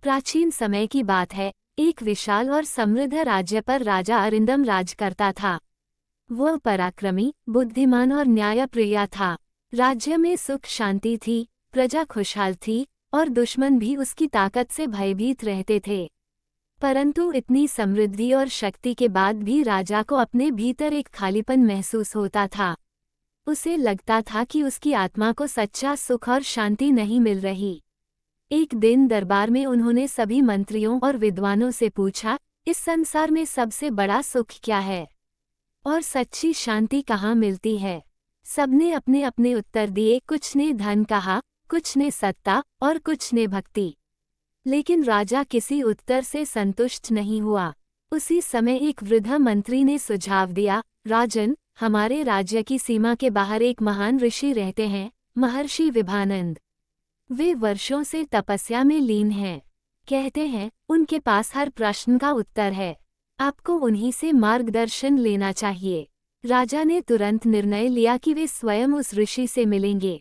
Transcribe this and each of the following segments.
प्राचीन समय की बात है। एक विशाल और समृद्ध राज्य पर राजा अरिंदम राज करता था। वह पराक्रमी, बुद्धिमान और न्यायप्रिय था। राज्य में सुख शांति थी, प्रजा खुशहाल थी और दुश्मन भी उसकी ताकत से भयभीत रहते थे। परंतु इतनी समृद्धि और शक्ति के बाद भी राजा को अपने भीतर एक खालीपन महसूस होता था। उसे लगता था कि उसकी आत्मा को सच्चा सुख और शांति नहीं मिल रही। एक दिन दरबार में उन्होंने सभी मंत्रियों और विद्वानों से पूछा, इस संसार में सबसे बड़ा सुख क्या है और सच्ची शांति कहाँ मिलती है। सबने अपने अपने उत्तर दिए। कुछ ने धन कहा, कुछ ने सत्ता और कुछ ने भक्ति। लेकिन राजा किसी उत्तर से संतुष्ट नहीं हुआ। उसी समय एक वृद्ध मंत्री ने सुझाव दिया, राजन, हमारे राज्य की सीमा के बाहर एक महान ऋषि रहते हैं, महर्षि विभानंद। वे वर्षों से तपस्या में लीन हैं। कहते हैं उनके पास हर प्रश्न का उत्तर है। आपको उन्हीं से मार्गदर्शन लेना चाहिए। राजा ने तुरंत निर्णय लिया कि वे स्वयं उस ऋषि से मिलेंगे।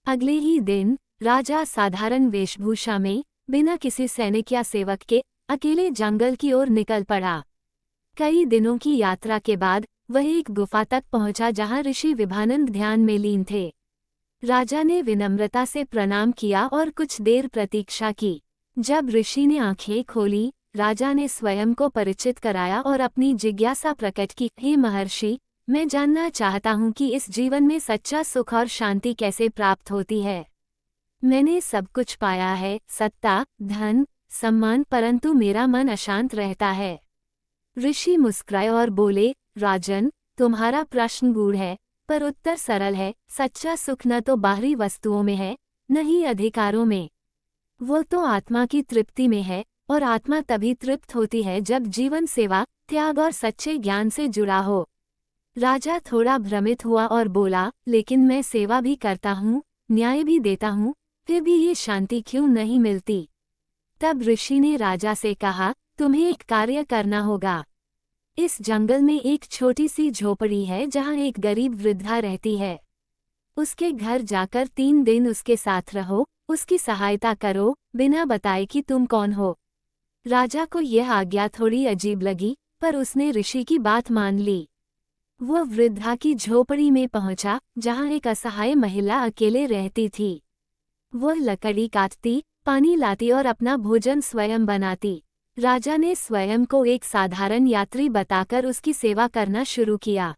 अगले ही दिन राजा साधारण वेशभूषा में, बिना किसी सैनिक या सेवक के, अकेले जंगल की ओर निकल पड़ा। कई दिनों की यात्रा के बाद वह एक गुफा तक पहुंचा जहां ऋषि विभानंद ध्यान में लीन थे। राजा ने विनम्रता से प्रणाम किया और कुछ देर प्रतीक्षा की। जब ऋषि ने आंखें खोली, राजा ने स्वयं को परिचित कराया और अपनी जिज्ञासा प्रकट की। हे महर्षि, मैं जानना चाहता हूँ कि इस जीवन में सच्चा सुख और शांति कैसे प्राप्त होती है। मैंने सब कुछ पाया है, सत्ता, धन, सम्मान, परंतु मेरा मन अशांत रहता है। ऋषि मुस्कुराए और बोले, राजन, तुम्हारा प्रश्न गूढ़ है, पर उत्तर सरल है। सच्चा सुख न तो बाहरी वस्तुओं में है, न ही अधिकारों में। वो तो आत्मा की तृप्ति में है, और आत्मा तभी तृप्त होती है जब जीवन सेवा, त्याग और सच्चे ज्ञान से जुड़ा हो। राजा थोड़ा भ्रमित हुआ और बोला, लेकिन मैं सेवा भी करता हूँ, न्याय भी देता हूँ, फिर भी ये शांति क्यों नहीं मिलती। तब ऋषि ने राजा से कहा, तुम्हें एक कार्य करना होगा। इस जंगल में एक छोटी सी झोपड़ी है जहाँ एक गरीब वृद्धा रहती है। उसके घर जाकर 3 दिन उसके साथ रहो, उसकी सहायता करो, बिना बताए कि तुम कौन हो। राजा को यह आज्ञा थोड़ी अजीब लगी, पर उसने ऋषि की बात मान ली। वह वृद्धा की झोपड़ी में पहुंचा, जहां एक असहाय महिला अकेले रहती थी। वह लकड़ी काटती, पानी लाती और अपना भोजन स्वयं बनाती। राजा ने स्वयं को एक साधारण यात्री बताकर उसकी सेवा करना शुरू किया।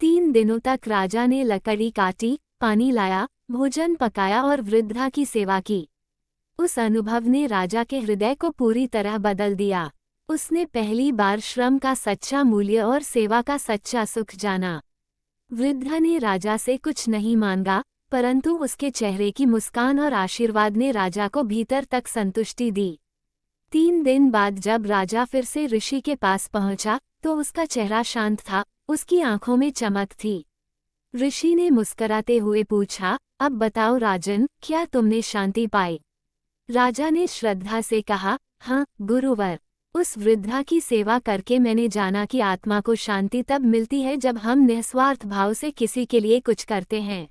3 दिनों तक राजा ने लकड़ी काटी, पानी लाया, भोजन पकाया और वृद्धा की सेवा की। उस अनुभव ने राजा के हृदय को पूरी तरह बदल दिया। उसने पहली बार श्रम का सच्चा मूल्य और सेवा का सच्चा सुख जाना। वृद्धा ने राजा से कुछ नहीं मांगा, परंतु उसके चेहरे की मुस्कान और आशीर्वाद ने राजा को भीतर तक संतुष्टि दी। 3 दिन बाद जब राजा फिर से ऋषि के पास पहुंचा, तो उसका चेहरा शांत था, उसकी आंखों में चमक थी। ऋषि ने मुस्कुराते हुए पूछा, अब बताओ राजन, क्या तुमने शांति पाई। राजा ने श्रद्धा से कहा, हाँ गुरुवर, उस वृद्धा की सेवा करके मैंने जाना कि आत्मा को शांति तब मिलती है जब हम निस्वार्थ भाव से किसी के लिए कुछ करते हैं,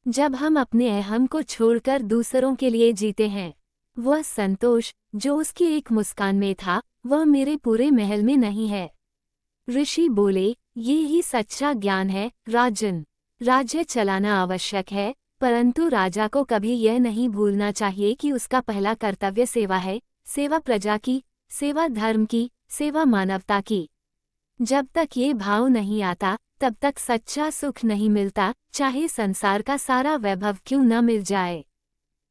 जब हम अपने अहम को छोड़कर दूसरों के लिए जीते हैं। वह संतोष जो उसकी एक मुस्कान में था, वह मेरे पूरे महल में नहीं है। ऋषि बोले, ये ही सच्चा ज्ञान है राजन। राज्य चलाना आवश्यक है, परंतु राजा को कभी यह नहीं भूलना चाहिए कि उसका पहला कर्तव्य सेवा है। सेवा प्रजा की, सेवा धर्म की, सेवा मानवता की। जब तक ये भाव नहीं आता, तब तक सच्चा सुख नहीं मिलता, चाहे संसार का सारा वैभव क्यों न मिल जाए।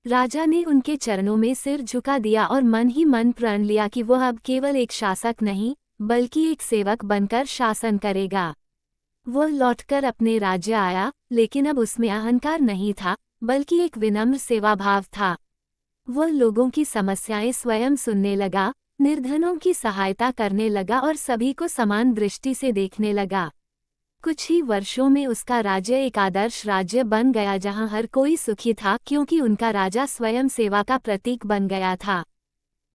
राजा ने उनके चरणों में सिर झुका दिया और मन ही मन प्रण लिया कि वह अब केवल एक शासक नहीं, बल्कि एक सेवक बनकर शासन करेगा। वह लौटकर अपने राज्य आया, लेकिन अब उसमें अहंकार नहीं था, बल्कि एक विनम्र सेवा भाव था। वह लोगों की समस्याएं स्वयं सुनने लगा, निर्धनों की सहायता करने लगा और सभी को समान दृष्टि से देखने लगा। कुछ ही वर्षों में उसका राज्य एक आदर्श राज्य बन गया जहां हर कोई सुखी था, क्योंकि उनका राजा स्वयं सेवा का प्रतीक बन गया था।